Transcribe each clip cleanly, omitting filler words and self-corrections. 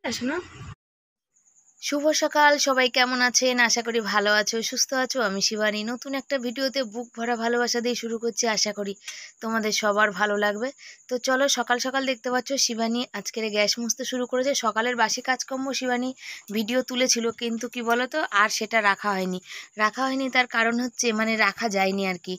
শোনো। শুভ সকাল, সবাই কেমন আছেন? আশা করি ভালো আছো, সুস্থ আছো। আমি শিবানী নতুন একটা ভিডিওতে বুক ভরা ভালোবাসা দিয়ে শুরু করছি। আশা করি তোমাদের সবার ভালো লাগবে। তো চলো, সকাল সকাল দেখতে পাচ্ছ শিবানী আজকের গ্যাস মুছতে শুরু করেছে। সকালের বাসি কাজকর্ম শিবানী ভিডিও তুলেছিল, কিন্তু কি বলো তো, আর সেটা রাখা হয়নি। তার কারণ হচ্ছে রাখা যায়নি আর কি।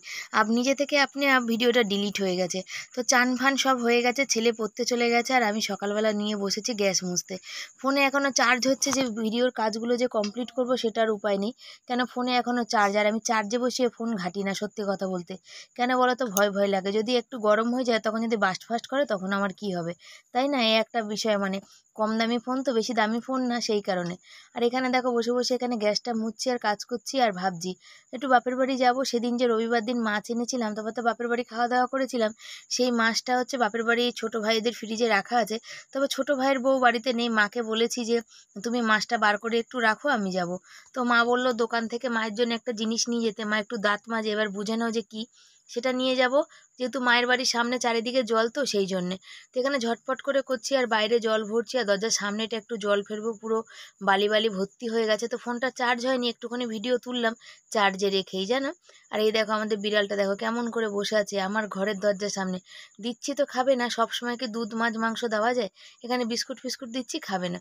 নিজে থেকে আপনি ভিডিওটা ডিলিট হয়ে গেছে। তো চান ফান সব হয়ে গেছে, ছেলে পড়তে চলে গেছে, আর আমি সকালবেলা নিয়ে বসেছি গ্যাস মুছতে। ফোনে এখনও চার্জ হচ্ছে, যে ভিডিওর কাজগুলো যে কমপ্লিট করব সেটার উপায় নেই। কেন, ফোনে এখনও চার্জ, আর আমি চার্জে বসিয়ে ফোন ঘাঁটি না, সত্যি কথা বলতে। কেন বলো তো, ভয় ভয় লাগে, যদি একটু গরম হয়ে যায় তখন যদি বাস্ট ফাস্ট করে তখন আমার কি হবে, তাই না? এই একটা বিষয়, কম দামি ফোন তো, বেশি দামি ফোন না, সেই কারণে। আর এখানে দেখো, বসে বসে এখানে গ্যাসটা মুছছি আর কাজ করছি, আর ভাবছি একটু বাপের বাড়ি যাব। সেদিন যে রবিবার দিন মাছ এনেছিলাম, তারপর তো বাপের বাড়ি খাওয়া দাওয়া করেছিলাম। সেই মাছটা হচ্ছে বাপের বাড়ি ছোটো ভাইদের ফ্রিজে রাখা আছে। তবে ছোটো ভাইয়ের বউ বাড়িতে নেই, মাকে বলেছি যে তুমি মাছটা বার করে একটু রাখো, আমি যাব। তো মা বলল দোকান থেকে মায়ের জন্য একটা জিনিস নিয়ে যেতে। মা একটু দাঁত মাজে, এবার বুঝে নাও যে কি, সেটা নিয়ে যাব। যেহেতু মায়ের বাড়ির সামনে চারিদিকে জল, তো সেই জন্যে তো এখানে ঝটপট করে করছি, আর বাইরে জল ভরছি, আর দরজার সামনেটা একটু জল ফেলবো, পুরো বালি বালি ভর্তি হয়ে গেছে। তো ফোনটা চার্জ হয়নি, একটুখানি ভিডিও তুললাম চার্জে রেখেই, জানো। আর এই দেখো আমাদের বিড়ালটা, দেখো কেমন করে বসে আছে আমার ঘরের দরজার সামনে। দিচ্ছি তো খাবে না, সব সময় কি দুধ মাছ মাংস দেওয়া যায়? এখানে বিস্কুট ফিস্কুট দিচ্ছি, খাবে না।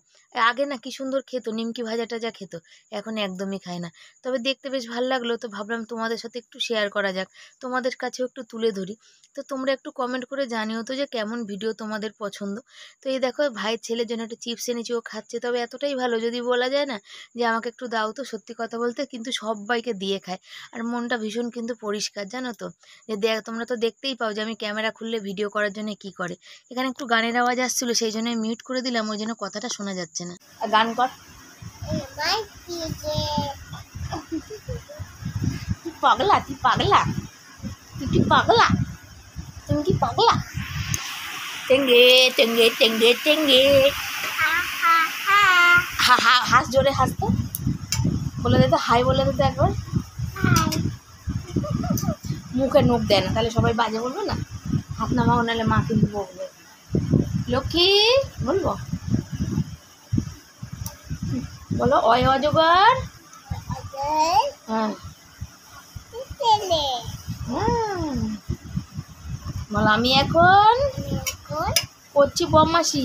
আগে না কি সুন্দর খেত, নিমকি ভাজা টাজা খেত, এখন একদমই খায় না। তবে দেখতে বেশ ভালো লাগলো, তো ভাবলাম তোমাদের সাথে একটু শেয়ার করা যাক, তোমাদের কাছেও একটু তুলে ধরি। তো তোমরা একটু কমেন্ট করে জানিও তো যে কেমন ভিডিও তোমাদের পছন্দ। তো এই দেখো, ভাইয়ের ছেলের জন্য একটা চিপস এনেছি, ও খাচ্ছে। তবে এতটাই ভালো, যদি বলা যায় না যে আমাকে একটু দাও, তো সত্যি কথা বলতে কিন্তু সবাইকে দিয়ে খায়। আর মনটা ভীষণ কিন্তু পরিষ্কার, জানো তো। যে তোমরা তো দেখতেই পাও যে আমি ক্যামেরা খুললে ভিডিও করার জন্য কি করে। এখানে একটু গানের আওয়াজ আসছিলো, সেই জন্য মিউট করে দিলাম, ওই জন্য কথাটা শোনা যাচ্ছে না। আর গান কর। তুই পাগলা, তুই পাগলা, তুই পাগলা, তুমি কি পাগলা? টেঙ্গে টেঙ্গে টেঙ্গে টেঙ্গে, হা হা, হাস জোরে, হাসতো বলে দে তো, হাই বলে দে তো একবার। মুখে নখ দেয় না, তাহলে সবাই বাজে বলবে না। হাত নামাও, নাহলে মা কিন্তু বলবে। লক্ষ্মী বলবো, বলো অয় অজগর। হ্যাঁ, বলো আমি এখন করছি বদমাশি।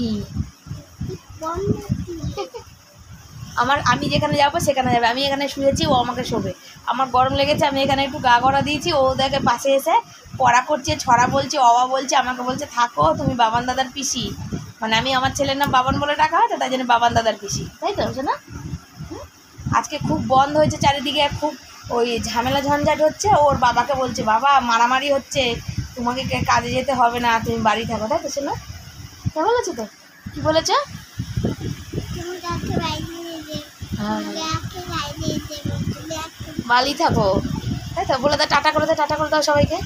আমি যেখানে যাবো সেখানে যাবে। আমি এখানে শুয়েছি, ও আমাকে শোবে। আমার গরম লেগেছে, আমি এখানে একটু গা গড়া দিয়েছি, ও দেখে পাশে এসে পড়া করছে, ছড়া বলছে, অবা বলছে, আমাকে বলছে থাকো তুমি বাবান দাদার পিসি। আমি আমার ছেলের নাম বাবান বলে ডাকা হয় তো, তাই জন্য বাবান দাদার পিসি, তাই তো হচ্ছে না? আজকে খুব বন্ধ হয়েছে চারিদিকে, খুব ওই ঝামেলা ঝঞ্ঝাট হচ্ছে। ওর বাবাকে বলছে বাবা মারামারি হচ্ছে, তোমাকে কাজে যেতে হবে না, তুমি বাড়ি থাকো, তাই তো শোনো? কে বলেছো তো? কি বলেছ? বালি থাকো, তাই তো বলে দাও। টাটা করে দাও, টাটা করে দাও সবাইকে।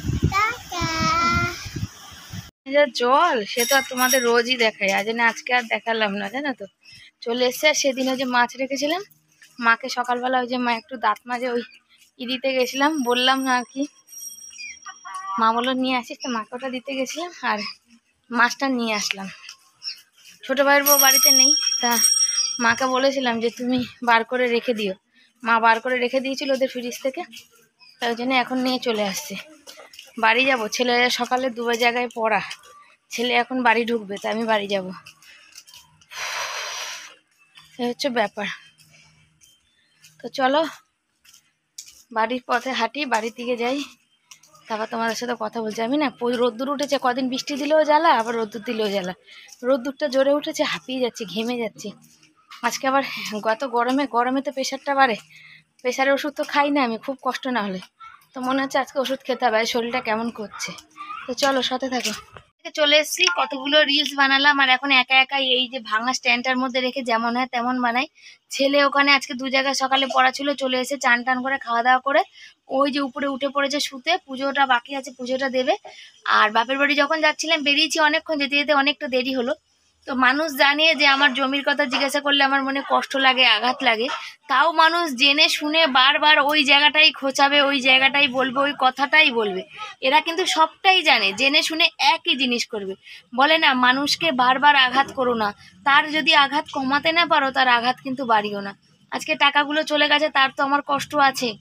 জল সে তো আর তোমাদের রোজই দেখায়, আজ না আজকে আর দেখালাম না, জানো তো। চলে এসছে। আর সেদিন ওই যে মাছ রেখেছিলাম, মাকে সকালবেলা ওই যে মা একটু দাঁত মাজে, ওই দিতে গেছিলাম, বললাম না আর কি। মা বললো নিয়ে আসিস, তো মাকে ওটা দিতে গেছিলাম, আর মাছটা নিয়ে আসলাম। ছোটো ভাইয়ের বউ বাড়িতে নেই, তা মাকে বলেছিলাম যে তুমি বার করে রেখে দিও। মা বার করে রেখে দিয়েছিল ওদের ফ্রিজ থেকে, তাই জন্য এখন নিয়ে চলে আসছে। বাড়ি যাব, ছেলে সকালে 2 জায়গায় পড়া, ছেলে এখন বাড়ি ঢুকবে, তা আমি বাড়ি যাব, এই হচ্ছে ব্যাপার। তো চলো বাড়ির পথে হাঁটি, বাড়ির দিকে যাই, তারপর তোমাদের সাথে কথা বলছি। আমি না রোদ্দুর উঠেছে, কদিন বৃষ্টি দিলেও জ্বালা, আবার রোদ্দুর দিলেও জ্বালা। রোদ্দুরটা জোরে উঠেছে, হাঁপিয়ে যাচ্ছি, ঘেমে যাচ্ছি। আজকে আবার গত গরমে তো প্রেশারটা বাড়ে, প্রেশারের ওষুধ তো খাই না আমি, খুব কষ্ট না হলে। তো মনে হচ্ছে আজকে ওষুধ খেতে হবে, শরীরটা কেমন করছে। তো চলো সাথে থাকো। চলে এসেছি, কতগুলো রিলস বানালাম, আর এখন একা একা এই যে ভাঙা স্ট্যান্ডটার মধ্যে রেখে যেমন হয় তেমন বানাই। ছেলে ওখানে আজকে 2 জায়গায় সকালে পড়া ছিল, চলে এসে চান টান করে খাওয়া দাওয়া করে ওই যে উপরে উঠে পড়েছে শুতে। পুজোটা বাকি আছে, পুজোটা দেবে। আর বাপের বাড়ি যখন যাচ্ছিলাম, বেরিয়েছি অনেকক্ষণ, যেতে যেতে অনেকটা দেরি হলো। তো তো মানুষ জানে যে আমার জমির কথা জিজ্ঞাসা করলে আমার মনে কষ্ট লাগে, আঘাত লাগে, তাও মানুষ জেনে শুনে বারবার ওই জায়গাটাই খোঁচাবে, ওই জায়গাটাই বলবে, ওই কথাটাই বলবে। এরা কিন্তু সবটাই জানে, জেনে শুনে একই জিনিস করবে। বলে না, মানুষকে বারবার আঘাত করো না, তার যদি আঘাত কমাতে না পারো তার আঘাত কিন্তু বাড়িও না। আজকে টাকাগুলো চলে গেছে, তার তো আমার কষ্ট আছে,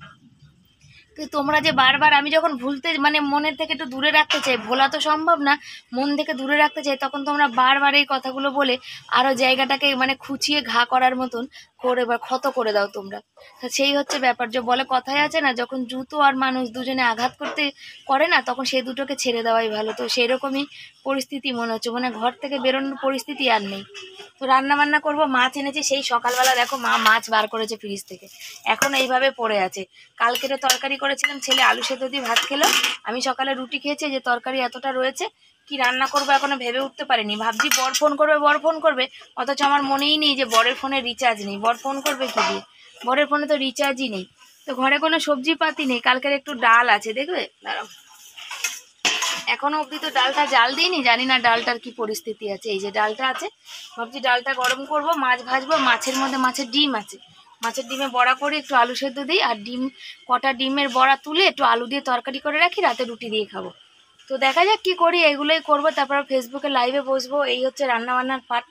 কিন্তু তোমরা যে বারবার, আমি যখন ভুলতে মানে মনের থেকে একটু দূরে রাখতে চাই, ভোলা তো সম্ভব না, মন থেকে দূরে রাখতে চাই, তখন তোমরা বারবার এই কথাগুলো বলে আরও জায়গাটাকে মানে খুঁচিয়ে ঘা করার মতন করে বা ক্ষত করে দাও তোমরা। তা সেই হচ্ছে ব্যাপার, যে বলে কথায় আছে না, যখন জুতো আর মানুষ দুজনে আঘাত করতে করে না, তখন সেই দুটোকে ছেড়ে দেওয়াই ভালো। তো সেই রকমই পরিস্থিতি মনে হচ্ছে, মানে ঘর থেকে বেরোনোর পরিস্থিতি আর নেই। তো রান্না বান্না করবো, মাছ এনেছি সেই সকালবেলা, দেখো মা মাছ বার করেছে ফ্রিজ থেকে, এখন এইভাবে পড়ে আছে। কালকেরে তরকারি করেছিলাম, ছেলে আলু সেদ্ধ দিয়ে ভাত খেলো, আমি সকালে রুটি খেয়েছি, যে তরকারি এতটা রয়েছে, কি রান্না করবো এখনো ভেবে উঠতে পারিনি। ভাবছি বর ফোন করবে, বর ফোন করবে, অথচ আমার মনেই নেই যে বরের ফোনে রিচার্জ নেই। বর ফোন করবে কি দিয়ে, বরের ফোনে তো রিচার্জই নেই। তো ঘরে কোনো সবজি পাতি নেই, কালকের একটু ডাল আছে, দেখবে দাঁড়াও, এখনো অবধি তো ডালটা জাল দিইনি, জানি না ডালটার কি পরিস্থিতি আছে। এই যে ডালটা আছে, ভাবছি ডালটা গরম করব, মাছ ভাজবো, মাছের মধ্যে মাছের ডিম আছে, মাছের ডিমে বড়া করে একটু আলু সেদ্ধ দিই, আর ডিম কটা ডিমের বড়া তুলে একটু আলু দিয়ে তরকারি করে রাখি, রাতে রুটি দিয়ে খাবো। তো দেখা যাক কি করি, এগুলোই করবো, তারপর ফেসবুকে লাইভে বসবো, এই হচ্ছে রান্নাবান্নার পার্ট।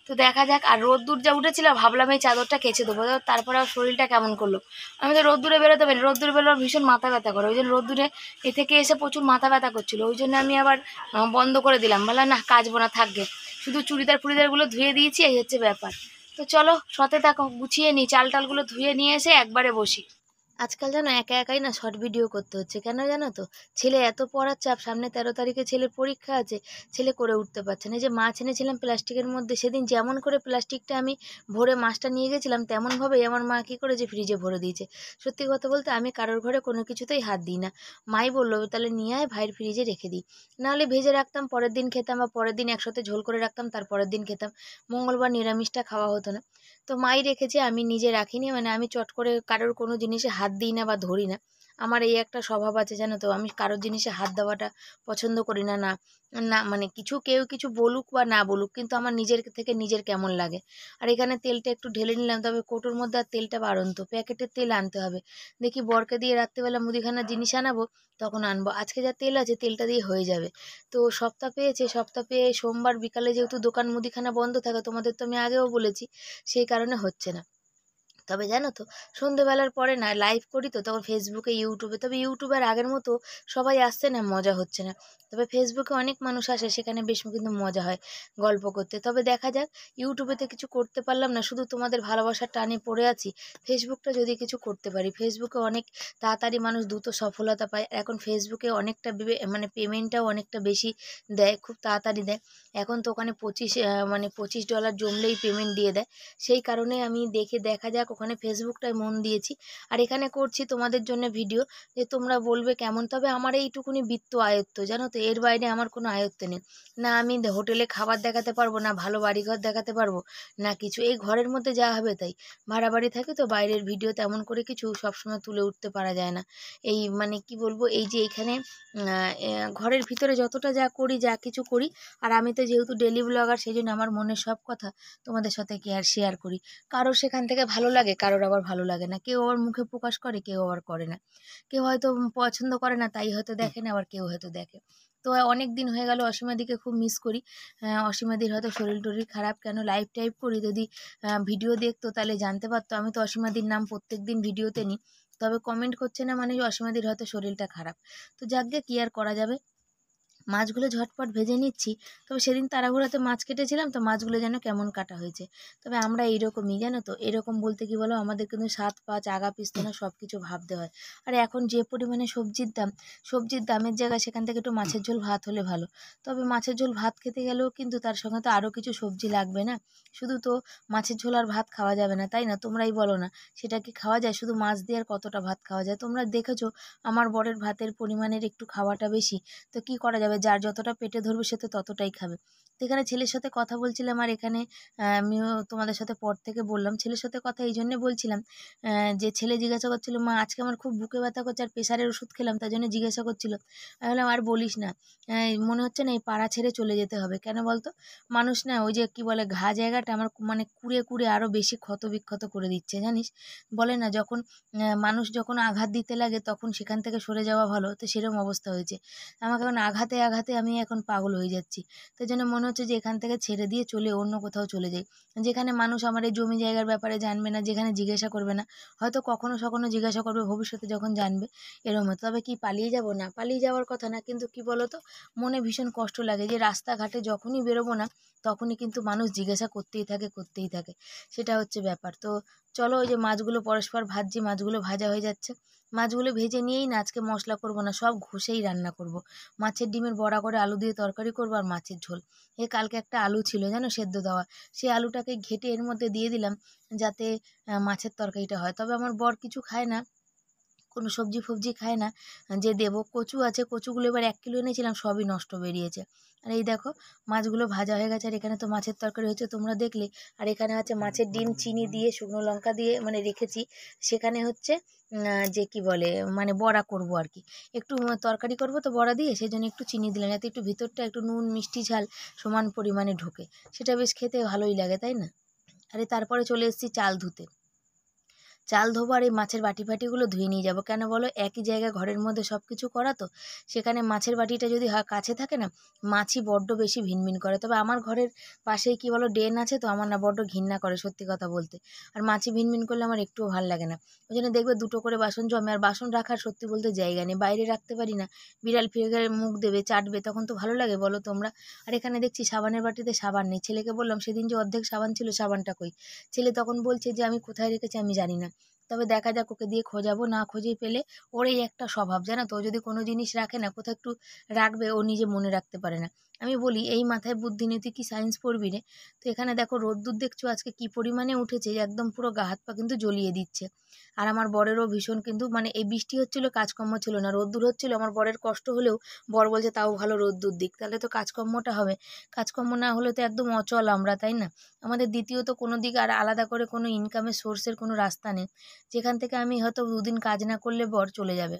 তো দেখা যাক। আর রোদ্দুর যা উঠেছিল, ভাবলাম এই চাদরটা কেচে দেবো, তারপরে আর শরীরটা কেমন করলো। আমি তো রোদ্দুরে বেরোতে পারি, রোদ্দুরে বেরোলে ভীষণ মাথা ব্যথা করে, ওই জন্য রোদ্দুরে এ থেকে এসে প্রচুর মাথা ব্যথা করছিল, ওই জন্য আমি আবার বন্ধ করে দিলাম, বললাম না কাচবো না, থাকবে, শুধু চুড়িদার ফুড়িদারগুলো ধুয়ে দিয়েছি, এই হচ্ছে ব্যাপার। তো চলো সতে থাকো, গুছিয়ে নিই, চাল টালগুলো ধুয়ে নিয়ে এসে একবারে বসি। আজকাল জানো একা একাই না শর্ট ভিডিও করতে হচ্ছে, কেন জানো তো, ছেলে এত পড়ার চাপ, সামনে 13 তারিখে ছেলের পরীক্ষা আছে, ছেলে করে উঠতে পারছে না। যে মাছ এনেছিলাম প্লাস্টিকের মধ্যে, সেদিন যেমন করে প্লাস্টিকটা আমি ভরে মাছটা নিয়ে গেছিলাম, তেমনভাবেই আমার মা কী করেছে, ফ্রিজে ভরে দিয়েছে। সত্যি কথা বলতে আমি কারোর ঘরে কোনো কিছুতেই হাত দিই না। মাই বললো তাহলে নিয়ে আয়, ভাইয়ের ফ্রিজে রেখে দিই, নাহলে ভেজে রাখতাম, পরের দিন খেতাম, বা পরের দিন একসাথে ঝোল করে রাখতাম, তার পরের দিন খেতাম, মঙ্গলবার নিরামিষটা খাওয়া হতো না। তো মাই রেখেছে, আমি নিজে রাখিনি, মানে আমি চট করে কারোর কোনো জিনিসে হাত দিই না বা ধরি না। আমার এই একটা স্বভাব আছে জানো তো, আমি কারোর জিনিসে হাত দেওয়াটা পছন্দ করি না। না না মানে কেউ কিছু বলুক বা না বলুক, কিন্তু আমার নিজের থেকে নিজের কেমন লাগে। আর এখানে তেলটা একটু ঢেলে নিলাম, তবে কৌটোর মধ্যে আর তেলটা বাড়ন্ত, প্যাকেটের তেল আনতে হবে। দেখি বরকে দিয়ে রাত্রিবেলা মুদিখানার জিনিস আনাবো, তখন আনবো। আজকে যা তেল আছে তেলটা দিয়ে হয়ে যাবে। তো সপ্তাহ পেয়েছে, সপ্তাহ পেয়ে সোমবার বিকালে যেহেতু দোকান মুদিখানা বন্ধ থাকে, তোমাদের তো আমি আগেও বলেছি, সেই কারণে হচ্ছে না। তবে জানো তো, সন্ধেবেলার পরে না লাইভ করি তো, তখন ফেসবুকে ইউটিউবে, তবে ইউটিউবের আগের মতো সবাই আসছে না, মজা হচ্ছে না। তবে ফেসবুকে অনেক মানুষ আসে, সেখানে বেশ কিন্তু মজা হয় গল্প করতে। তবে দেখা যাক, ইউটিউবেতে কিছু করতে পারলাম না, শুধু তোমাদের ভালোবাসার টানে পড়ে আছি। ফেসবুকটা যদি কিছু করতে পারি, ফেসবুকে অনেক তাড়াতাড়ি মানুষ দ্রুত সফলতা পায়, এখন ফেসবুকে অনেকটা মানে পেমেন্টটাও অনেকটা বেশি দেয়, খুব তাড়াতাড়ি দেয়। এখন তো ওখানে $25 জমলেই পেমেন্ট দিয়ে দেয়। সেই কারণে আমি দেখা যাক, ওখানে ফেসবুকটায় মন দিয়েছি। আর এখানে করছি তোমাদের জন্য ভিডিও, যে তোমরা বলবে কেমন। তবে আমার এইটুকুনি বৃত্ত আয়ত্ত, জানো তো, এর বাইরে আমার কোনো আয়ত্ত নেই। না আমি হোটেলে খাবার দেখাতে পারবো, না ভালো বাড়িঘর দেখাতে পারবো, না কিছু। এই ঘরের মধ্যে যা হবে তাই। ভাড়া বাড়ি থাকি তো, বাইরের ভিডিও তেমন করে কিছু সবসময় তুলে উঠতে পারা যায় না। এই মানে কি বলবো, এই যে এইখানে ঘরের ভিতরে যতটা যা করি, যা কিছু করি, আর আমি তো যেহেতু ডেলি ব্লগার, সেই জন্য আমার মনের সব কথা তোমাদের সাথে শেয়ার করি। কারোর সেখান থেকে ভালো লাগে, কারোর আবার ভালো লাগে না, কেউ আবার মুখে প্রকাশ করে, কেউ আবার করে না। কেউ হয়তো পছন্দ করে না, তাই হয়তো দেখে না, আবার কেউ হয়তো দেখে। তো অনেক দিন হয়ে গেল, অসীমাদিকে খুব মিস করি। অসীমাদির হয়তো শরীর টরীর খারাপ, কেন লাইভ টাইপ করি, যদি ভিডিও দেখতো তাহলে জানতে পারতো। আমি তো অসীমাদির নাম প্রত্যেক দিন ভিডিওতে নিই, তবে কমেন্ট করছে না, মানে অসীমাদির হয়তো শরীরটা খারাপ। তো যাকগে, কি আর করা যাবে। মাছগুলো ঝটপট ভেজে নিচ্ছি। তবে সেদিন তাড়াহুড়োতে মাছ কেটেছিলাম, তো মাছগুলো যেন কেমন কাটা হয়েছে। তবে আমরা এইরকমই, জানো তো, এরকম বলতে কি বলো, আমাদের কিন্তু স্বাদ পাঁচ আগা পিছনে সব কিছু ভাবতে হয়। আর এখন যে পরিমাণে সবজির দামের জায়গায় সেখান থেকে একটু মাছের ঝোল ভাত হলে ভালো। তবে মাছের ঝোল ভাত খেতে গেলেও কিন্তু তার সঙ্গে তো আরও কিছু সবজি লাগবে না, শুধু তো মাছের ঝোল আর ভাত খাওয়া যাবে না, তাই না? তোমরাই বলো না, সেটা কি খাওয়া যায়? শুধু মাছ দিয়ে আর কতটা ভাত খাওয়া যায়? তোমরা দেখেছো আমার বরের ভাতের পরিমাণের একটু খাওয়াটা বেশি। তো কি করা যাবে, যার যতটা পেটে ধরবে সে তো ততটাই খাবে। তো এখানে ছেলের সাথে কথা বলছিলাম, আর এখানে আমিও তোমাদের সাথে পর থেকে বললাম। ছেলের সাথে কথা এই জন্যে বলছিলাম যে ছেলে জিজ্ঞাসা করছিল, মা আজকে আমার খুব বুকে ব্যথা করছে আর প্রেশারের ওষুধ খেলাম, তাই জন্য জিজ্ঞাসা করছিল। আমি বললাম আর বলিস না, মনে হচ্ছে না এই পাড়া ছেড়ে চলে যেতে হবে। কেন বলতো? মানুষ না ওই যে কি বলে ঘা জায়গাটা আমার মানে কুড়ে কুড়ে আরও বেশি ক্ষত বিক্ষত করে দিচ্ছে, জানিস। বলে না যখন মানুষ যখন আঘাত দিতে লাগে তখন সেখান থেকে সরে যাওয়া ভালো, তো সেরকম অবস্থা হয়েছে আমাকে। এখন আঘাতে আঘাতে আমি এখন পাগল হয়ে যাচ্ছি। তাই জন্য মনে হচ্ছে যে এখান থেকে ছেড়ে দিয়ে চলে অন্য কোথাও চলে যাই, যেখানে মানুষ আমার এই জমি জায়গার ব্যাপারে জানবে না, যেখানে জিজ্ঞাসা করবে না, হয়তো কখনো সখনো জিজ্ঞাসা করবে ভবিষ্যতে যখন জানবে, এরকম হতো। তবে কি পালিয়ে যাব? না, পালিয়ে যাওয়ার কথা না, কিন্তু কি বলতো, মনে ভীষণ কষ্ট লাগে যে রাস্তাঘাটে যখনই বেরোবো না তখনই কিন্তু মানুষ জিজ্ঞাসা করতেই থাকে করতেই থাকে, সেটা হচ্ছে ব্যাপার। তো চলো, ওই যে মাছগুলো পরস্পর ভাজছি, মাছগুলো ভাজা হয়ে যাচ্ছে। মাছগুলো ভেজে নিয়েই না আজকে মশলা করব না, সব ঘষেই রান্না করব। মাছের ডিমের বড়া করে আলু দিয়ে তরকারি করব আর মাছের ঝোল। কালকে একটা আলু ছিল জানো সেদ্ধ দেওয়া, সেই আলুটাকে ঘেটে এর মধ্যে দিয়ে দিলাম যাতে মাছের তরকারিটা হয়। তবে আমার বর কিছু খায় না, কোনো সবজি ফবজি খায় না যে দেবো। কচু আছে, কচুগুলো এবার 1 কিলো এনেছিলাম, সবই নষ্ট বেরিয়েছে। আর এই দেখো মাছগুলো ভাজা হয়ে গেছে, আর এখানে তো মাছের তরকারি হয়েছে তোমরা দেখলে। আর এখানে হচ্ছে মাছের ডিম চিনি দিয়ে শুকনো লঙ্কা দিয়ে মানে রেখেছি, সেখানে হচ্ছে যে কি বলে মানে বড়া করব আর কি। একটু তরকারি করব তো বড়া দিয়ে, সেই জন্য একটু চিনি দিলাম যাতে একটু ভিতরটা একটু নুন মিষ্টি ঝাল সমান পরিমাণে ঢোকে, সেটা বেশ খেতে ভালোই লাগে, তাই না। আরে তারপরে চলে এসেছি চাল ধুতে। চাল ধোবো আর এই মাছের বাটি ফাটিগুলো ধুয়ে নিয়ে যাবো। কেন বলো? একই জায়গায় ঘরের মধ্যে সব কিছু করা তো, সেখানে মাছের বাটিটা যদি কাছে থাকে না, মাছি বড্ড বেশি ভিনভিন করে। তবে আমার ঘরের পাশেই কি বলো ড্রেন আছে, তো আমার না বড্ড ঘৃণা করে সত্যি কথা বলতে। আর মাছি ভিনভিন করলে আমার একটুও ভালো লাগে না। ওই জন্য দেখবে 2টো করে বাসন জমে, আর বাসন রাখার সত্যি বলতে জায়গা নেই, বাইরে রাখতে পারি না। বিড়াল ফিরে গেলে মুখ দেবে চাটবে, তখন তো ভালো লাগে বলো তোমরা। আর এখানে দেখছি সাবানের বাটিতে সাবান নেই। ছেলেকে বললাম সেদিন যে অর্ধেক সাবান ছিল, সাবানটা কই? ছেলে তখন বলছে যে আমি কোথায় রেখেছি আমি জানি না। তবে দেখা যাক, ওকে দিয়ে খোঁজাবো, না খুঁজে পেলে ওর এই একটা স্বভাব জানো তো, ও যদি কোনো জিনিস রাখে না, কোথাও একটু রাখবে, ও নিজে মনে রাখতে পারে না। আমি বলি এই মাথায় বুদ্ধি নেই, তুই কি সায়েন্স পড়বি রে? তো এখানে দেখো রোদ্দুর দেখছো আজকে কি পরিমাণে উঠেছে, একদম পুরো গা হাত পা কিন্তু জ্বলিয়ে দিচ্ছে। আর আমার বরেরও ভীষণ কিন্তু মানে এই বৃষ্টি হচ্ছিল কাজকর্ম ছিল না, রোদ্দুর হচ্ছিল, আমার বরের কষ্ট হলেও বর বলছে তাও ভালো রোদ্দুর দিক, তাহলে তো কাজকর্মটা হবে। কাজকর্ম না হলে তো একদম অচল আমরা, তাই না। আমাদের দ্বিতীয়ত কোনো দিক আর আলাদা করে কোনো ইনকামের সোর্সের কোনো রাস্তা নেই, যেখান থেকে আমি হয়তো 2 দিন কাজ না করলে বর চলে যাবে,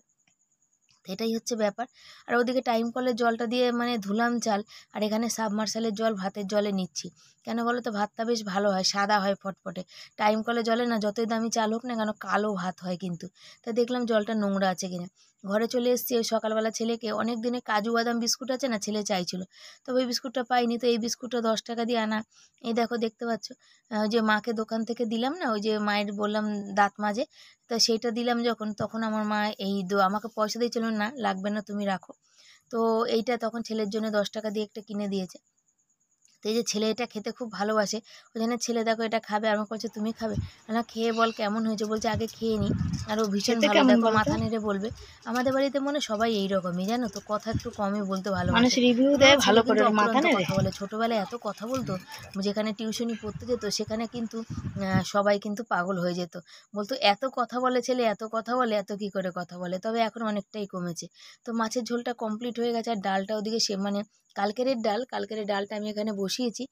এটাই হচ্ছে ব্যাপার। আর ওদিকে টাইম কলের জলটা দিয়ে মানে ধুলাম চাল, আর এখানে সাবমার্শালের জল ভাতের জলে নিচ্ছি। কেন বলো তো? ভাতটা বেশ ভালো হয়, সাদা হয় ফটফটে। টাইম কলের জলে না যতই দামি চাল হোক না কেন কালো ভাত হয় কিন্তু। তা দেখলাম জলটা নোংরা আছে কিনা। ঘরে চলে এসেছি, ওই সকালবেলা ছেলেকে অনেক দিনে কাজু বাদাম বিস্কুট আছে না, ছেলে চাইছিল, তবে ওই বিস্কুটটা পাইনি, তো এই বিস্কুটটা 10 টাকা দিয়ে আনা। এই দেখো দেখতে পাচ্ছ, ওই যে মাকে দোকান থেকে দিলাম না, ওই যে মায়ের বললাম দাঁত মাজে, তা সেইটা দিলাম যখন, তখন আমার মা আমাকে পয়সা দিয়েছিল, না লাগবে না তুমি রাখো। তো এইটা তখন ছেলের জন্য 10 টাকা দিয়ে একটা কিনে দিয়েছে। তো এই যে ছেলে এটা খেতে খুব ভালোবাসে, ওই জন্য ছেলে দেখো এটা খাবে, আর আমাকে বলছে তুমি খাবে না, খেয়ে বল কেমন হয়েছে। বলছে আগে খেয়ে নি। আর ও ভীষণ খেতে ভালো, কেমন দেখো বলতো? মাথা নেড়ে বলবে। আমাদের বাড়িতে মনে সবাই এইরকমই জানো তো, কথা একটু কমই বলতে মানুষ ভালোবাসে। রিভিউ আমারও দেয় ছেলে ভালো করে, কিন্তু ওর মাথা অফুরন্ত নেড়ে। কথা বলে, ছোটোবেলায় এত কথা বলতো, যেখানে টিউশনি পড়তে যেত সেখানে কিন্তু সবাই কিন্তু পাগল হয়ে যেত, বলতো এত কথা বলে ছেলে, এত কথা বলে, এত কি করে কথা বলে। তবে এখন অনেকটাই কমেছে। তো মাছের ঝোলটা কমপ্লিট হয়ে গেছে, আর ডালটা ওদিকে সে মানে কালকের ডালটা আমি এখানে বসিয়েছি,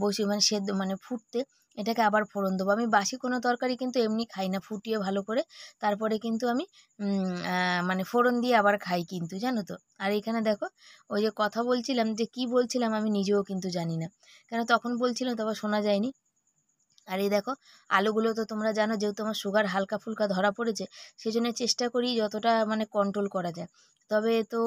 বসিয়ে মানে সেদ্ধ মানে ফুটতে, এটাকে আবার ফোড়ন দেবো। আমি বাসি কোনো তরকারি কিন্তু এমনি খাই না, ফুটিয়ে ভালো করে তারপরে কিন্তু আমি মানে ফোড়ন দিয়ে আবার খাই কিন্তু, জানো তো। আর এখানে দেখো ওই যে কথা বলছিলাম, যে কি বলছিলাম আমি নিজেও কিন্তু জানি না, কেন তখন বলছিলাম তারপর শোনা যায়নি। আর এই দেখো আলুগুলো তো তোমরা জানো, যেহেতু আমার সুগার হালকা ফুলকা ধরা পড়েছে, সেই জন্য চেষ্টা করি যতটা মানে কন্ট্রোল করা যায়। তবে তো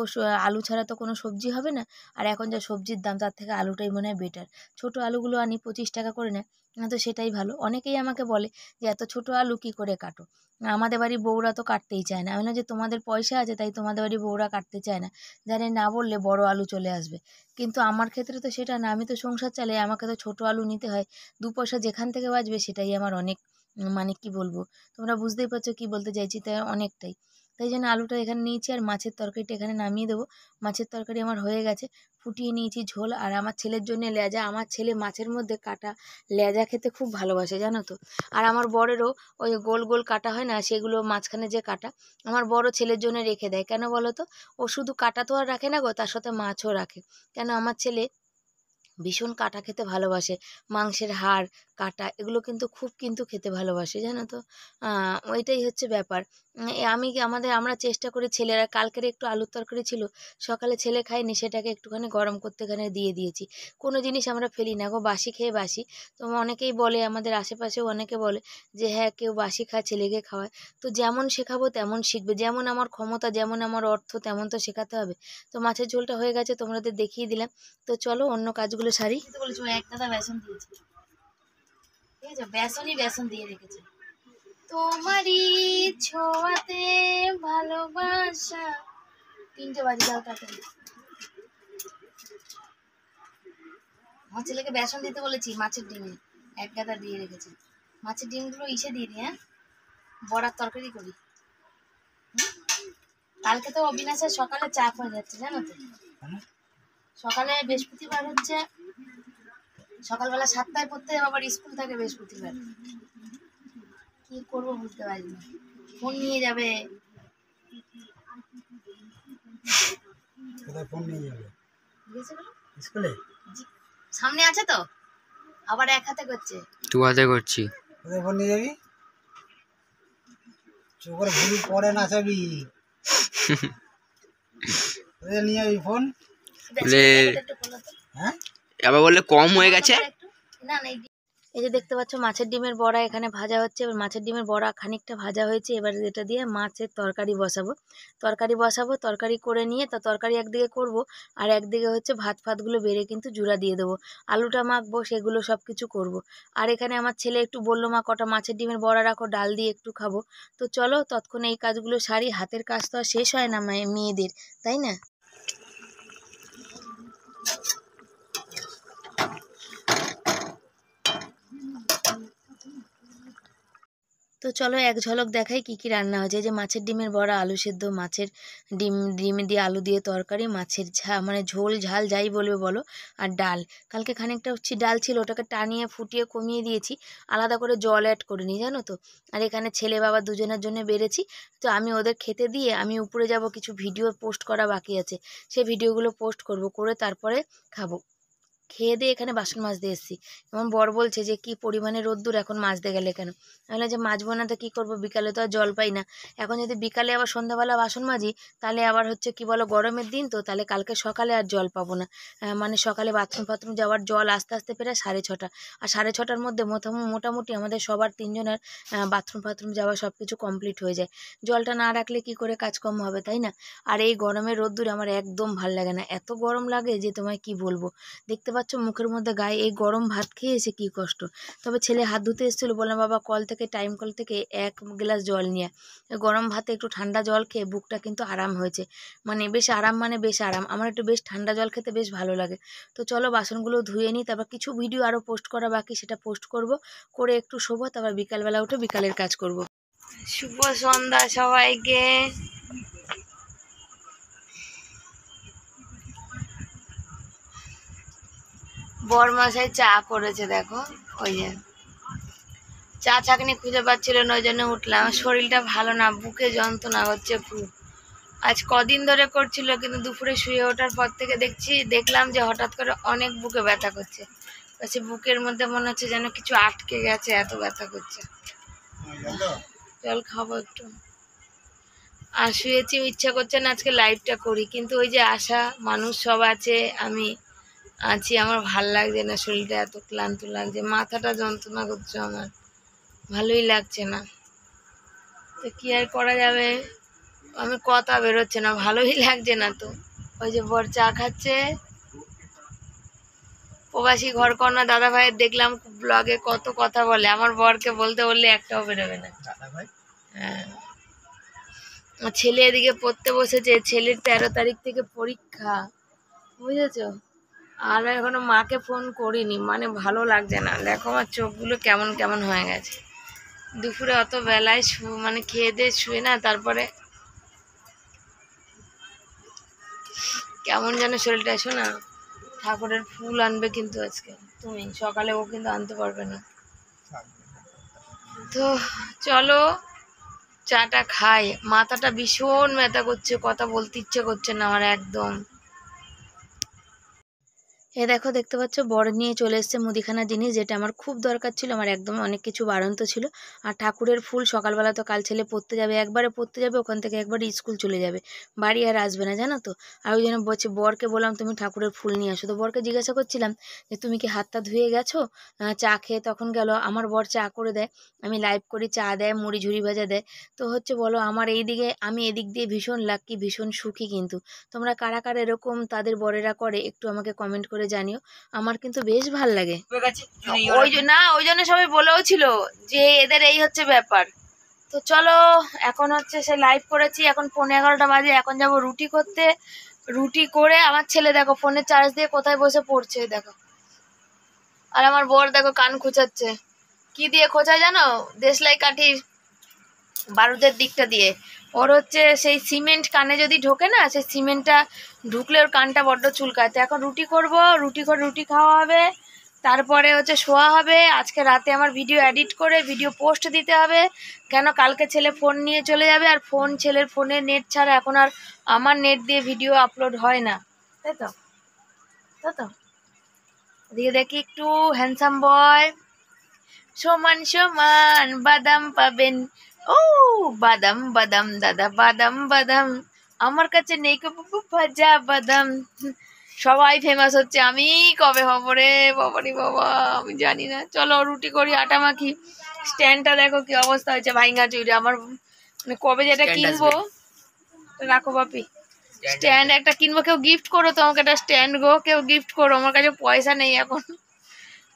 আলু ছাড়া তো কোনো সবজি হবে না, আর এখন যা সবজির দাম তার থেকে আলুটাই মনে হয় বেটার। ছোটো আলুগুলো আনি 25 টাকা করে নেয়, তো সেটাই ভালো। অনেকেই আমাকে বলে যে এত ছোটো আলু কী করে কাটো, আমাদের বাড়ির বউরা তো কাটতেই চায় না। আমি না যে তোমাদের পয়সা আছে তাই তোমাদের বাড়ির বউরা কাটতে চায় না, জানে না বললে বড় আলু চলে আসবে। কিন্তু আমার ক্ষেত্রে তো সেটা না, আমি তো সংসার চালাই, আমাকে তো ছোটো আলু নিতে হয়। 2 পয়সা যেখান থেকে বাঁচবে সেটাই আমার অনেক, মানে কি বলবো, তোমরা বুঝতেই পারছো কি বলতে চাইছি, তাই অনেকটাই। তাই জন্য আলুটা এখানে নিয়েছি, আর মাছের তরকারিটা এখানে নামিয়ে দেবো। মাছের তরকারি আমার হয়ে গেছে, ফুটিয়ে নিয়েছি ঝোল। আর আমার ছেলের জন্য লেজা, আমার ছেলে মাছের মধ্যে কাটা লেজা খেতে খুব ভালোবাসে জানো তো। আর আমার বরেরও ওই গোল গোল কাটা হয় না, সেগুলো মাঝখানে যে কাটা, আমার বড় ছেলের জন্য রেখে দেয়। কেন বলো তো? ও শুধু কাটা তো আর রাখে না গো, তার সাথে মাছও রাখে। কেন আমার ছেলে ভীষণ কাটা খেতে ভালোবাসে, মাংসের হাড় কাটা এগুলো কিন্তু খুব কিন্তু খেতে ভালোবাসে, জানো তো। ওইটাই হচ্ছে ব্যাপার। আমরা চেষ্টা করি, ছেলেরা কালকের একটু আলুর তরকারি ছিল, সকালে ছেলে খায়নি, সেটাকে একটুখানি গরম করতে এখানে দিয়ে দিয়েছি। কোনো জিনিস আমরা ফেলি না গো, বাসি খেয়ে বাসি। তো অনেকেই বলে, আমাদের আশেপাশেও অনেকে বলে যে হ্যাঁ, কেউ বাসি খায় ছেলেকে খাওয়ায়। তো যেমন শেখাবো তেমন শিখবে, যেমন আমার ক্ষমতা, যেমন আমার অর্থ, তেমন তো শেখাতে হবে। তো মাছের ঝোলটা হয়ে গেছে, তোমাদের দেখিয়ে দিলাম। তো চলো অন্য কাজগুলো সারি। বলেছো এক দাদা বেসন দিয়েছে, ঠিক আছে, বেসন দিয়ে রেখেছে। তোমারই ছোঁয়াতে ভালোবাসা, 3টে বাজে, যাও তাড়াতাড়ি। আমার ছেলেকে বেসন দিতে বলেছি মাছের ডিমে, এক গাদা দিয়ে রেখেছে। মাছের ডিমগুলো ইসে দিয়ে দিই, হ্যাঁ, বড়ার তরকারি করি। কালকে তো অবিনাশের সকালে চাপ হয়ে যাচ্ছে, জানো তো। সকালে বৃহস্পতিবার হচ্ছে, সকালবেলা 7টায় পড়তে আবার স্কুল থাকে বৃহস্পতিবার। কি করবো বুঝতে পারি না। ফোন নিয়ে যাবে, ফোন নিয়ে যাবে স্কুলে, সামনে আছে তো, আবার এক হাতে করছে, 2 হাতে করছি। ফোন নিয়ে যাবি, চোখের ভুল পড়ে না চাবি, নিয়ে যাবি ফোন। হ্যাঁ, আবার বললে কম হয়ে গেছে। না না, এই যে দেখতে পাচ্ছ মাছের ডিমের বড়া এখানে ভাজা হচ্ছে। এবার মাছের ডিমের বড়া খানিকটা ভাজা হয়েছে, এবার এটা দিয়ে মাছের তরকারি বসাবো। তরকারি করে নিয়ে তা তরকারি একদিকে করব, আর একদিকে হচ্ছে ভাতগুলো বেড়ে কিন্তু জুড়া দিয়ে দেবো, আলুটা মাখবো, সেগুলো সব কিছু করবো। আর এখানে আমার ছেলে একটু বললো, মা কটা মাছের ডিমের বড়া রাখো, ডাল দিয়ে একটু খাবো। তো চলো ততক্ষণে এই কাজগুলো সারি, হাতের কাজ তো আর শেষ হয় না মেয়েদের, তাই না। তো চলো এক ঝলক দেখাই কি কি রান্না হয়েছে। যে মাছের ডিমের বড়া, আলু সেদ্ধ, মাছের ডিম দিয়ে আলু দিয়ে তরকারি, মাছের মানে ঝোল ঝাল যাই বলবে বলো, আর ডাল। কালকে খানিকটা ডাল ছিল, ওটাকে টানিয়ে ফুটিয়ে কমিয়ে দিয়েছি, আলাদা করে জল অ্যাড করিনি, জানো তো। আর এখানে ছেলে বাবা দুজনের জন্য বেড়েছি। তো আমি ওদের খেতে দিয়ে আমি উপরে যাব, কিছু ভিডিও পোস্ট করা বাকি আছে, সেই ভিডিওগুলো পোস্ট করব, করে তারপরে খাবো। খেয়ে দিয়ে এখানে বাসন মাজতে এসেছি। এমন বর বলছে যে কি পরিমাণে রোদ্দুর, এখন মাজতে গেলে কেন। আমি বললাম যে মাজবো না তো কী করবো, বিকালে তো আর জল পাই না। এখন যদি বিকালে আবার সন্ধ্যাবেলা বাসন মাজি, তাহলে আবার হচ্ছে কি বলো, গরমের দিন তো, তাহলে কালকে সকালে আর জল পাবো না। মানে সকালে বাথরুম যাওয়ার জল আস্তে আস্তে প্রায় 6:30, আর 6:30টার মধ্যে মোটামুটি আমাদের সবার 3জনের বাথরুম যাওয়া সব কিছু কমপ্লিট হয়ে যায়। জলটা না রাখলে কি করে কাজকর্ম হবে, তাই না। আর এই গরমের রোদ্দুর আমার একদম ভাল লাগে না, এত গরম লাগে যে তোমায় কি বলবো। দেখতে পাচ্ছ মুখের মধ্যে গায়ে, এই গরম ভাত খেয়ে এসে কী কষ্ট। তবে ছেলে হাত ধুতে এসেছিলো, বললাম বাবা টাইম কল থেকে 1 গ্লাস জল নিয়ে, গরম ভাতে একটু ঠান্ডা জল খেয়ে বুকটা কিন্তু আরাম হয়েছে। মানে বেশ আরাম, আমার একটু বেশ ঠান্ডা জল খেতে বেশ ভালো লাগে। তো চলো বাসনগুলো ধুয়ে নিই, তারপর কিছু ভিডিও আরও পোস্ট করা বাকি, সেটা পোস্ট করব, করে একটু শোবো, তারপর বিকালবেলা উঠে বিকালের কাজ করব। শুভ সন্ধ্যা সবাইকে। বরমশাই চা করেছে, দেখো, ওই যে চা চাকনি খুঁজে পাচ্ছিল না, ওই জন্য উঠলাম। শরীরটা ভালো না, বুকে যন্ত্রণা হচ্ছে খুব। আজ কদিন ধরে করছিল, কিন্তু দুপুরে শুয়ে ওঠার পর থেকে দেখলাম যে হঠাৎ করে অনেক বুকে ব্যথা করছে। বলছি বুকের মধ্যে মনে হচ্ছে যেন কিছু আটকে গেছে, এত ব্যথা করছে। জল খাবো একটু। আর শুয়েছি, ইচ্ছা করছে না আজকে লাইভটা করি, কিন্তু ওই যে আশা মানুষ সব আছে, আমি আছি, আমার ভাল লাগছে না, শরীরটা এত ক্লান্ত লাগছে, মাথাটা যন্ত্রণা করছে আমার, ভালোই লাগছে না। তো কি আর করা যাবে, আমি কথা বেরোচ্ছে না, ভালোই লাগছে না। তো ওই যে বর চা খাচ্ছে, প্রবাসী ঘরকন্যা দাদা ভাইয়ের দেখলাম ব্লগে কত কথা বলে, আমার বরকে বলতে বললে একটাও বেরোবে না। হ্যাঁ, ছেলে এদিকে পড়তে বসেছে, ছেলের 13 তারিখ থেকে পরীক্ষা, বুঝেছ। আর এখনো মাকে ফোন করিনি, মানে ভালো লাগছে না, দেখো আমার চোখগুলো কেমন কেমন হয়ে গেছে। দুপুরে অত বেলায় মানে খেয়ে দিয়ে শুয়ে না, তারপরে কেমন যেন শরীরটা। এসো না, ঠাকুরের ফুল আনবে কিন্তু আজকে তুমি, সকালে ও কিন্তু আনতে পারবে না। তো চলো চাটা খাই, মাথাটা ভীষণ ব্যথা করছে, কথা বলতে ইচ্ছে করছে না আমার একদম। দেখো দেখতে পাচ্ছ বর নিয়ে চলে এসেছে মুদিখানা জিনিস, যেটা আমার খুব দরকার ছিল। আমার একদম অনেক কিছু বাড়ন্ত ছিল। আর ঠাকুরের ফুল সকালবেলা তো কাল ছেলে পড়তে যাবে, একবারে পড়তে যাবে, ওখান থেকে একবারে স্কুল চলে যাবে, বাড়ি আর আসবে না জানো তো। আর ওই জন্য বলছি বরকে বললাম তুমি ঠাকুরের ফুল নিয়ে আসো। তো বরকে জিজ্ঞাসা করছিলাম যে তুমি কি হাতটা ধুয়ে গেছো, চা খেয়ে তখন গেল। আমার বর চা করে দেয়, আমি লাইভ করি, চা দেয়, মুড়ি ঝুড়ি ভাজা দেয়। তো হচ্ছে বলো আমার এই দিকে, আমি এদিক দিয়ে ভীষণ লাকি, ভীষণ সুখী। কিন্তু তোমরা কারা কারা এরকম তাদের বরেরা করে একটু আমাকে কমেন্ট করে জানিও, আমার কিন্তু বেশ ভাল লাগে। ওই জন্য সবাই বলেও ছিল যে এদের এই হচ্ছে ব্যাপার। তো চলো এখন হচ্ছে সে লাইভ করেছি, এখন 11:15 বাজে, এখন যাব রুটি করতে। রুটি করে আমার ছেলে দেখো ফোনে চার্জ দিয়ে কোথায় বসে পড়ছে দেখো, আর আমার বর দেখো কান খুঁচাচ্ছে। কি দিয়ে খোঁচায় জানো? দেশলাই কাঠির বারুদের দিকটা দিয়ে। ওর হচ্ছে সেই সিমেন্ট কানে যদি ঢোকে না, সেই সিমেন্টটা ঢুকলে ওর কানটা বড্ড চুলকায়। তো এখন রুটি করব, রুটি করে রুটি খাওয়া হবে, তারপরে হচ্ছে শোয়া হবে। আজকে রাতে আমার ভিডিও এডিট করে ভিডিও পোস্ট দিতে হবে, কেন কালকে ছেলে ফোন নিয়ে চলে যাবে, আর ছেলের ফোনে নেট ছাড়া এখন আর আমার নেট দিয়ে ভিডিও আপলোড হয় না, তাই তো। এদিকে দেখি একটু হ্যান্ডসাম বয়, সমান সমান বাদাম পাবেন। ও বাদাম বাদাম দাদা, বাদাম বাদাম, আমার কাছে নেই কো বাবু ভাজা বাদাম। সবাই ফেমাস হচ্ছে, আমি কবে হব রে বাবারি বাবা, আমি জানি না। চলো রুটি করি, আটা মাখি। স্ট্যান্ডটা দেখো কি অবস্থা হয়েছে, ভাইঙ্গা চুরি। আমার মানে কবে যেটা কিনবো, রাখো বাপি। স্ট্যান্ড একটা কিনবো, কেউ গিফট করো তো আমাকে একটা স্ট্যান্ড গো, কেউ গিফট করো, আমার কাছে পয়সা নেই এখন।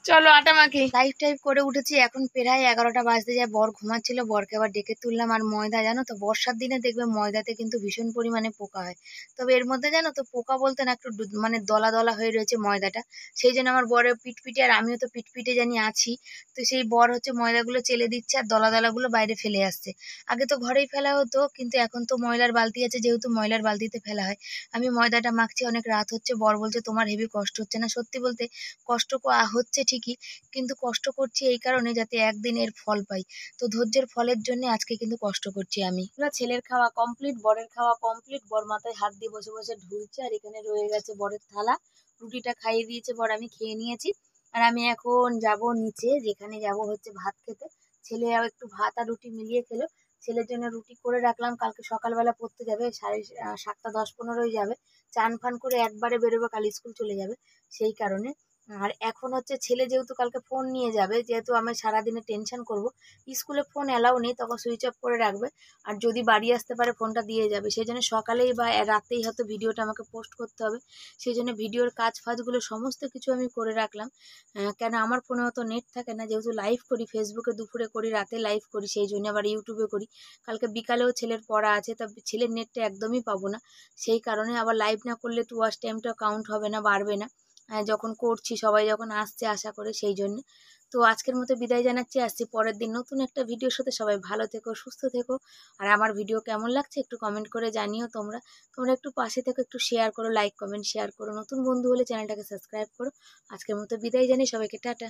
চলো আটা মাখি। লাইভ টাইভ করে উঠেছি, এখন প্রায় 11টা বাজতে যায়। বর ঘুমাচ্ছিল, বরকে আবার ডেকে তুললাম। আর ময়দা জানো তো, বর্ষার দিনে দেখবে ময়দাতে কিন্তু ভীষণ পরিমাণে পোকা হয়। তবে এর মধ্যে জানো তো পোকা বলতে না, একটু মানে দলা দলা হয়ে রয়েছে ময়দাটা। সেই জন্য আমার বরের পিটপিটে, আর আমিও তো পিটপিটে জানি আছি। তো সেই বর হচ্ছে ময়দাগুলো চেলে দিচ্ছে, আর দলা দলাগুলো বাইরে ফেলে আসছে। আগে তো ঘরেই ফেলা হতো, কিন্তু এখন তো ময়লার বালতি আছে, যেহেতু ময়লার বালতিতে ফেলা হয়। আমি ময়দাটা মাখছি, অনেক রাত হচ্ছে। বর বলছে তোমার হেভি কষ্ট হচ্ছে না? সত্যি বলতে কষ্ট হচ্ছে ঠিকই, কিন্তু কষ্ট করছি এই কারণে যাতে একদিন এর ফল পাই। তো ধৈর্যের ফলের জন্য আজকে কিন্তু কষ্ট করছি আমি। ছেলের খাওয়া কমপ্লিট, বরের খাওয়া কমপ্লিট। বর মাথায় হাত দিয়ে বসে বসে ঢুলছে, আর এখানে রয়ে গেছে বরের থালা। রুটিটা খাইয়ে দিয়েছে বর, আমি খেয়ে নিয়েছি। আর আমি এখন যাব নিচে, যেখানে যাব হচ্ছে ভাত খেতে। ছেলে একটু ভাত আর রুটি মিলিয়ে খেলো। ছেলের জন্য রুটি করে রাখলাম, কালকে সকালবেলা পড়তে যাবে, 7টা 10-15 যাবে। চান ফান করে একবারে বেরোবে, কাল স্কুল চলে যাবে, সেই কারণে। আর এখন হচ্ছে ছেলে যেহেতু কালকে ফোন নিয়ে যাবে, যেহেতু আমি সারাদিনে টেনশন করব, স্কুলে ফোন অ্যালাউ নেই, তখন সুইচ অফ করে রাখবে। আর যদি বাড়ি আসতে পারে ফোনটা দিয়ে যাবে, সেই জন্য সকালেই বা রাতেই হয়তো ভিডিওটা আমাকে পোস্ট করতে হবে। সেই জন্য ভিডিওর কাজ ফাজগুলো সমস্ত কিছু আমি করে রাখলাম। কেন আমার ফোনে অত নেট থাকে না, যেহেতু লাইভ করি, ফেসবুকে দুপুরে করি, রাতে লাইভ করি, সেই জন্য আবার ইউটিউবে করি। কালকে বিকালেও ছেলের পড়া আছে, তা ছেলের নেটটা একদমই পাবো না। সেই কারণে আবার লাইভ না করলে তো ওয়াচ টাইমটা কাউন্ট হবে না, বাড়বে না। যখন করছি, সবাই যখন আসছে আশা করে, সেই জন্য। তো আজকের মতো বিদায় জানাচ্ছি, আসছি পরের দিন নতুন একটা ভিডিওর সাথে। সবাই ভালো থেকো, সুস্থ থেকো। আর আমার ভিডিও কেমন লাগছে একটু কমেন্ট করে জানিও। তোমরা তোমরা একটু পাশে থেকো, একটু শেয়ার করো, লাইক কমেন্ট শেয়ার করো। নতুন বন্ধু হলে চ্যানেলটাকে সাবস্ক্রাইব করো। আজকের মতো বিদায় জানি সবাইকে, টাটা।